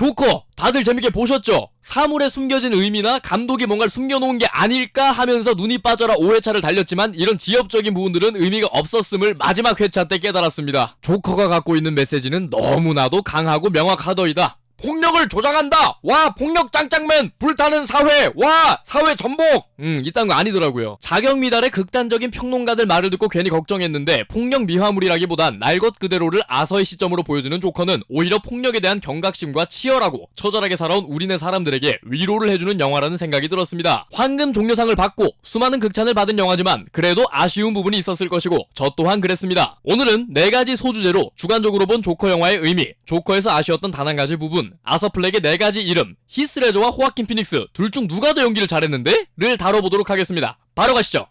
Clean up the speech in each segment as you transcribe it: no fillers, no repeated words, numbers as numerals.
조커 다들 재밌게 보셨죠? 사물에 숨겨진 의미나 감독이 뭔가를 숨겨놓은 게 아닐까 하면서 눈이 빠져라 5회차를 달렸지만 이런 지엽적인 부분들은 의미가 없었음을 마지막 회차 때 깨달았습니다. 조커가 갖고 있는 메시지는 너무나도 강하고 명확하더이다. 폭력을 조장한다! 와 폭력 짱짱맨! 불타는 사회! 와 사회 전복! 이딴 거 아니더라고요. 자격 미달의 극단적인 평론가들 말을 듣고 괜히 걱정했는데 폭력 미화물이라기보단 날 것 그대로를 아서의 시점으로 보여주는 조커는 오히려 폭력에 대한 경각심과 치열하고 처절하게 살아온 우리네 사람들에게 위로를 해주는 영화라는 생각이 들었습니다. 황금 종려상을 받고 수많은 극찬을 받은 영화지만 그래도 아쉬운 부분이 있었을 것이고 저 또한 그랬습니다. 오늘은 4가지 소주제로 주관적으로 본 조커 영화의 의미, 조커에서 아쉬웠던 단 한 가지 부분, 아서 플렉의 4가지 이름, 히스레저와 호아킨 피닉스 둘 중 누가 더 연기를 잘했는데? 를 다뤄보도록 하겠습니다. 바로 가시죠.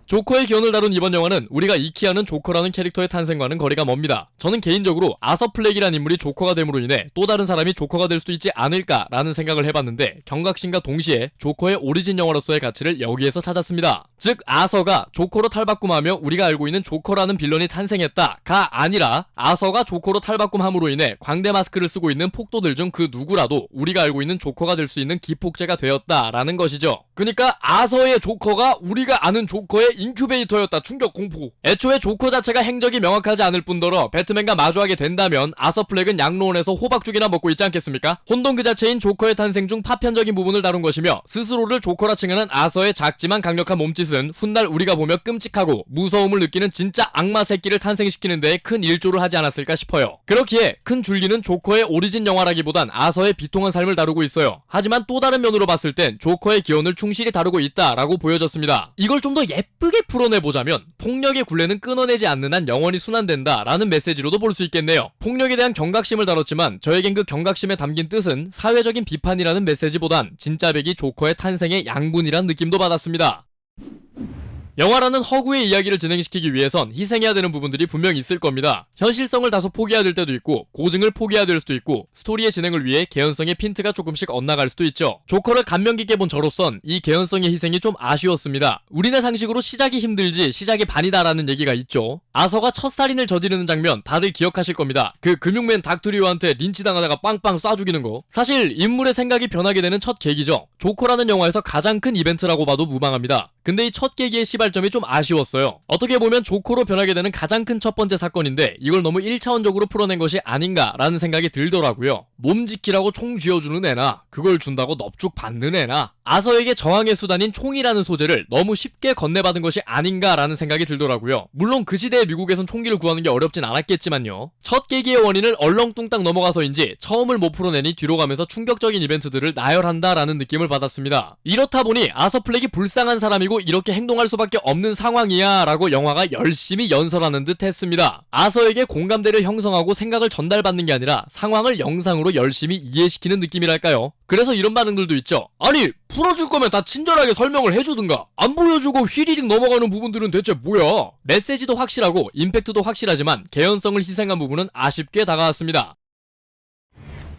조커의 기원을 다룬 이번 영화는 우리가 익히 아는 조커라는 캐릭터의 탄생과는 거리가 멉니다. 저는 개인적으로 아서 플렉이란 인물이 조커가 됨으로 인해 또 다른 사람이 조커가 될 수도 있지 않을까라는 생각을 해봤는데 경각심과 동시에 조커의 오리진 영화로서의 가치를 여기에서 찾았습니다. 즉 아서가 조커로 탈바꿈하며 우리가 알고 있는 조커라는 빌런이 탄생했다가 아니라 아서가 조커로 탈바꿈함으로 인해 광대 마스크를 쓰고 있는 폭도들 중 그 누구라도 우리가 알고 있는 조커가 될 수 있는 기폭제가 되었다라는 것이죠. 그러니까 아서의 조커가 우리가 아는 조커의 인큐베이터였다. 충격 공포. 애초에 조커 자체가 행적이 명확하지 않을 뿐더러 배트맨과 마주하게 된다면 아서 플렉은 양로원에서 호박죽이나 먹고 있지 않겠습니까? 혼돈 그 자체인 조커의 탄생 중 파편적인 부분을 다룬 것이며 스스로를 조커라 칭하는 아서의 작지만 강력한 몸짓은 훗날 우리가 보며 끔찍하고 무서움을 느끼는 진짜 악마 새끼를 탄생시키는 데에 큰 일조를 하지 않았을까 싶어요. 그렇기에 큰 줄기는 조커의 오리진 영화라기보단 아서의 비통한 삶을 다루고 있어요. 하지만 또 다른 면으로 봤을 땐 조커의 기원을 충실히 다루고 있다라고 보여졌습니다. 이걸 좀 더 예쁘게 풀어내보자면 폭력의 굴레는 끊어내지 않는 한 영원히 순환된다 라는 메시지로도 볼 수 있겠네요. 폭력에 대한 경각심을 다뤘지만 저에겐 그 경각심에 담긴 뜻은 사회적인 비판이라는 메시지보단 진짜 백이 조커의 탄생의 양분이란 느낌도 받았습니다. 영화라는 허구의 이야기를 진행시키기 위해선 희생해야 되는 부분들이 분명 있을 겁니다. 현실성을 다소 포기해야 될 때도 있고 고증을 포기해야 될 수도 있고 스토리의 진행을 위해 개연성의 핀트가 조금씩 엇나갈 수도 있죠. 조커를 감명 깊게 본 저로선 이 개연성의 희생이 좀 아쉬웠습니다. 우리네 상식으로 시작이 힘들지 시작이 반이다라는 얘기가 있죠. 아서가 첫 살인을 저지르는 장면 다들 기억하실 겁니다. 그 금융맨 닥트리오한테 린치당하다가 빵빵 쏴 죽이는 거. 사실 인물의 생각이 변하게 되는 첫 계기죠. 조커라는 영화에서 가장 큰 이벤트라고 봐도 무방합니다. 근데 이 첫 계기의 시발점이 좀 아쉬웠어요. 어떻게 보면 조커로 변하게 되는 가장 큰 첫 번째 사건인데 이걸 너무 1차원적으로 풀어낸 것이 아닌가라는 생각이 들더라고요. 몸 지키라고 총 쥐어주는 애나 그걸 준다고 넙죽 받는 애나 아서에게 저항의 수단인 총이라는 소재를 너무 쉽게 건네받은 것이 아닌가라는 생각이 들더라고요. 물론 그 시대의 미국에선 총기를 구하는 게 어렵진 않았겠지만요. 첫 계기의 원인을 얼렁뚱땅 넘어가서인지 처음을 못 풀어내니 뒤로 가면서 충격적인 이벤트들을 나열한다라는 느낌을 받았습니다. 이렇다 보니 아서 플렉이 불쌍한 사람이고 이렇게 행동할 수밖에 없는 상황이야 라고 영화가 열심히 연설하는 듯 했습니다. 아서에게 공감대를 형성하고 생각을 전달받는 게 아니라 상황을 영상으로 열심히 이해시키는 느낌이랄까요. 그래서 이런 반응들도 있죠. 아니 풀어줄 거면 다 친절하게 설명을 해주든가 안 보여주고 휘리릭 넘어가는 부분들은 대체 뭐야. 메시지도 확실하고 임팩트도 확실하지만 개연성을 희생한 부분은 아쉽게 다가왔습니다.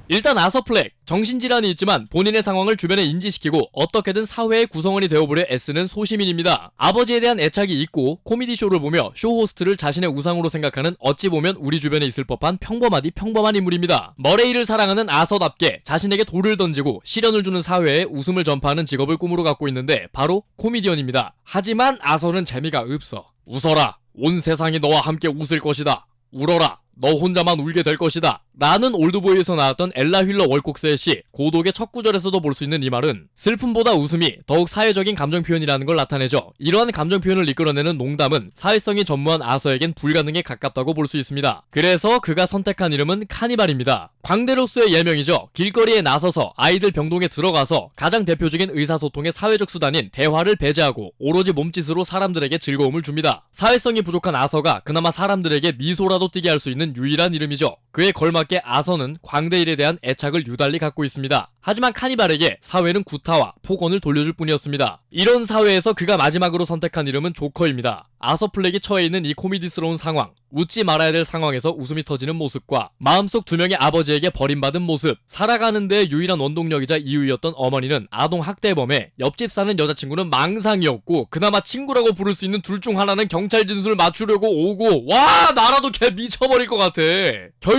일단 아서 플렉, 정신질환이 있지만 본인의 상황을 주변에 인지시키고 어떻게든 사회의 구성원이 되어보려 애쓰는 소시민입니다. 아버지에 대한 애착이 있고 코미디쇼를 보며 쇼호스트를 자신의 우상으로 생각하는 어찌 보면 우리 주변에 있을 법한 평범한 인물입니다. 머레이를 사랑하는 아서답게 자신에게 돌을 던지고 시련을 주는 사회에 웃음을 전파하는 직업을 꿈으로 갖고 있는데 바로 코미디언입니다. 하지만 아서는 재미가 없어. 웃어라. 온 세상이 너와 함께 웃을 것이다. 울어라. 너 혼자만 울게 될 것이다 라는 올드보이에서 나왔던 엘라 휠러 월콕스의 시 고독의 첫 구절에서도 볼 수 있는 이 말은 슬픔보다 웃음이 더욱 사회적인 감정 표현이라는 걸 나타내죠. 이러한 감정 표현을 이끌어내는 농담은 사회성이 전무한 아서에겐 불가능에 가깝다고 볼 수 있습니다. 그래서 그가 선택한 이름은 카니발입니다. 광대로서의 예명이죠. 길거리에 나서서 아이들 병동에 들어가서 가장 대표적인 의사소통의 사회적 수단인 대화를 배제하고 오로지 몸짓으로 사람들에게 즐거움을 줍니다. 사회성이 부족한 아서가 그나마 사람들에게 미소라도 띠게 할 수 있는 유일한 이름이죠. 그에 걸맞게 아서는 광대일에 대한 애착을 유달리 갖고 있습니다. 하지만 카니발에게 사회는 구타와 폭언을 돌려줄 뿐이었습니다. 이런 사회에서 그가 마지막으로 선택한 이름은 조커입니다. 아서 플렉이 처해 있는 이 코미디스러운 상황, 웃지 말아야 될 상황에서 웃음이 터지는 모습과 마음속 두 명의 아버지에게 버림받은 모습, 살아가는 데 유일한 원동력이자 이유였던 어머니는 아동 학대범에 옆집 사는 여자친구는 망상이었고 그나마 친구라고 부를 수 있는 둘 중 하나는 경찰 진술을 맞추려고 오고 와 나라도 걔 미쳐버릴 것 같아.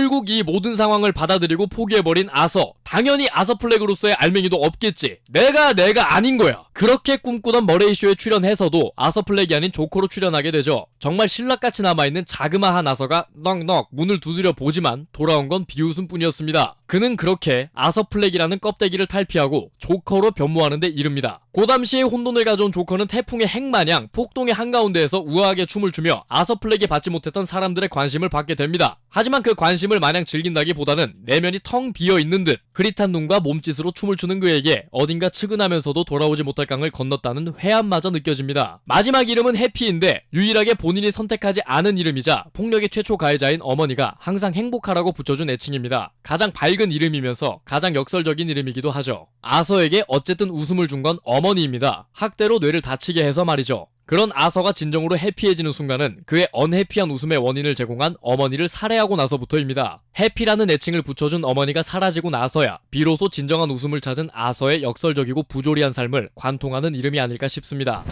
결국 이 모든 상황을 받아들이고 포기해버린 아서. 당연히 아서 플렉으로서의 알맹이도 없겠지. 내가 아닌 거야. 그렇게 꿈꾸던 머레이쇼에 출연해서도 아서 플렉이 아닌 조커로 출연하게 되죠. 정말 신락같이 남아있는 자그마한 아서가 넉넉 문을 두드려 보지만 돌아온 건 비웃음뿐이었습니다. 그는 그렇게 아서 플렉이라는 껍데기를 탈피하고 조커로 변모하는 데 이릅니다. 그 당시에 혼돈을 가져온 조커는 태풍의 핵마냥 폭동의 한가운데에서 우아하게 춤을 추며 아서 플렉이 받지 못했던 사람들의 관심을 받게 됩니다. 하지만 그 관심을 마냥 즐긴다기보다는 내면이 텅 비어있는 듯 흐릿한 눈과 몸짓으로 춤을 추는 그에게 어딘가 측은하면서도 돌아오지 못할 강을 건넜다는 회한마저 느껴집니다. 마지막 이름은 해피인데 유일하게 본인이 선택하지 않은 이름이자 폭력의 최초 가해자인 어머니가 항상 행복하라고 붙여준 애칭입니다. 가장 밝은 이름이면서 가장 역설적인 이름이기도 하죠. 아서에게 어쨌든 웃음을 준 건 어머니입니다. 학대로 뇌를 다치게 해서 말이죠. 그런 아서가 진정으로 해피해지는 순간은 그의 언해피한 웃음의 원인을 제공한 어머니를 살해하고 나서부터입니다. 해피라는 애칭을 붙여준 어머니가 사라지고 나서야 비로소 진정한 웃음을 찾은 아서의 역설적이고 부조리한 삶을 관통하는 이름이 아닐까 싶습니다.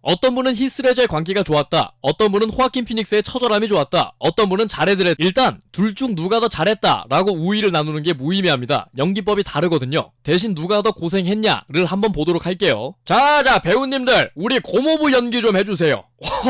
어떤 분은 히스레저의 광기가 좋았다. 어떤 분은 호아킨 피닉스의 처절함이 좋았다. 어떤 분은 잘해드렸다. 일단 둘 중 누가 더 잘했다 라고 우위를 나누는 게 무의미합니다. 연기법이 다르거든요. 대신 누가 더 고생했냐를 한번 보도록 할게요. 자 배우님들 우리 고모부 연기 좀 해주세요.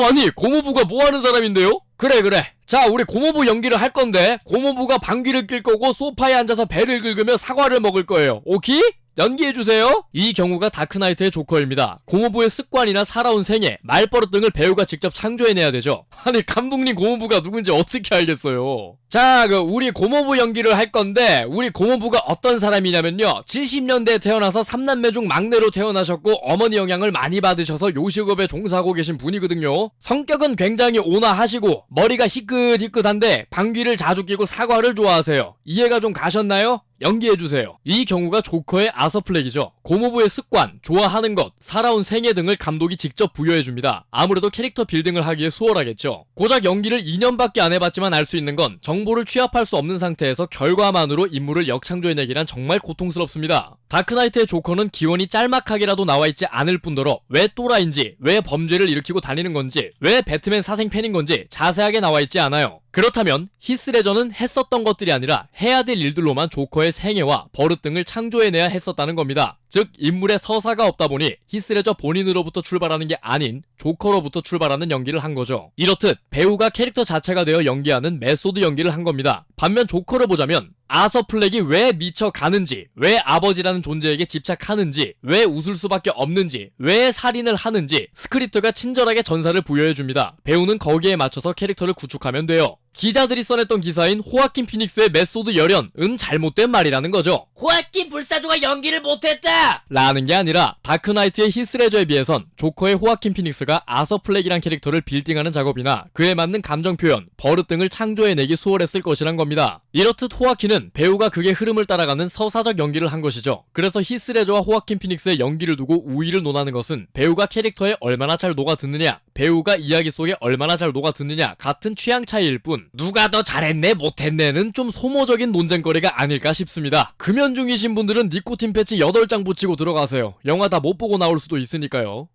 아니 고모부가 뭐하는 사람인데요? 그래 자 우리 고모부 연기를 할 건데 고모부가 방귀를 낄 거고 소파에 앉아서 배를 긁으며 사과를 먹을 거예요. 오케이? 연기해주세요. 이 경우가 다크나이트의 조커입니다. 고모부의 습관이나 살아온 생애, 말버릇 등을 배우가 직접 창조해내야 되죠. 아니 감독님 고모부가 누군지 어떻게 알겠어요. 자 우리 고모부 연기를 할 건데 우리 고모부가 어떤 사람이냐면요 70년대에 태어나서 3남매 중 막내로 태어나셨고 어머니 영향을 많이 받으셔서 요식업에 종사하고 계신 분이거든요. 성격은 굉장히 온화하시고 머리가 희끗희끗한데 방귀를 자주 끼고 사과를 좋아하세요. 이해가 좀 가셨나요? 연기해주세요. 이 경우가 조커의 아서 플렉이죠. 고모부의 습관, 좋아하는 것, 살아온 생애 등을 감독이 직접 부여해줍니다. 아무래도 캐릭터 빌딩을 하기에 수월하겠죠. 고작 연기를 2년밖에 안 해봤지만 알 수 있는 건 정보를 취합할 수 없는 상태에서 결과만으로 인물을 역창조해내기란 정말 고통스럽습니다. 다크나이트의 조커는 기원이 짤막하게라도 나와있지 않을 뿐더러 왜 또라인지, 왜 범죄를 일으키고 다니는 건지, 왜 배트맨 사생팬인 건지 자세하게 나와있지 않아요. 그렇다면 히스레저는 했었던 것들이 아니라 해야 될 일들로만 조커의 생애와 버릇 등을 창조해내야 했었다는 겁니다. 즉 인물의 서사가 없다 보니 히스레저 본인으로부터 출발하는 게 아닌 조커로부터 출발하는 연기를 한 거죠. 이렇듯 배우가 캐릭터 자체가 되어 연기하는 메소드 연기를 한 겁니다. 반면 조커를 보자면 아서 플렉이 왜 미쳐가는지, 왜 아버지라는 존재에게 집착하는지, 왜 웃을 수밖에 없는지, 왜 살인을 하는지 스크립트가 친절하게 전사를 부여해줍니다. 배우는 거기에 맞춰서 캐릭터를 구축하면 돼요. 기자들이 써냈던 기사인 호아킨 피닉스의 메소드 열연은 잘못된 말이라는 거죠. 호아킨 불사조가 연기를 못했다! 라는 게 아니라 다크나이트의 히스레저에 비해선 조커의 호아킨 피닉스가 아서 플렉이란 캐릭터를 빌딩하는 작업이나 그에 맞는 감정 표현, 버릇 등을 창조해내기 수월했을 것이란 겁니다. 이렇듯 호아킨은 배우가 극의 흐름을 따라가는 서사적 연기를 한 것이죠. 그래서 히스레저와 호아킨 피닉스의 연기를 두고 우위를 논하는 것은 배우가 캐릭터에 얼마나 잘 녹아드느냐, 배우가 이야기 속에 얼마나 잘 녹아드느냐 같은 취향 차이일 뿐 누가 더 잘했네 못했네는 좀 소모적인 논쟁거리가 아닐까 싶습니다. 금연 중이신 분들은 니코틴 패치 8장 붙이고 들어가세요. 영화 다 못 보고 나올 수도 있으니까요.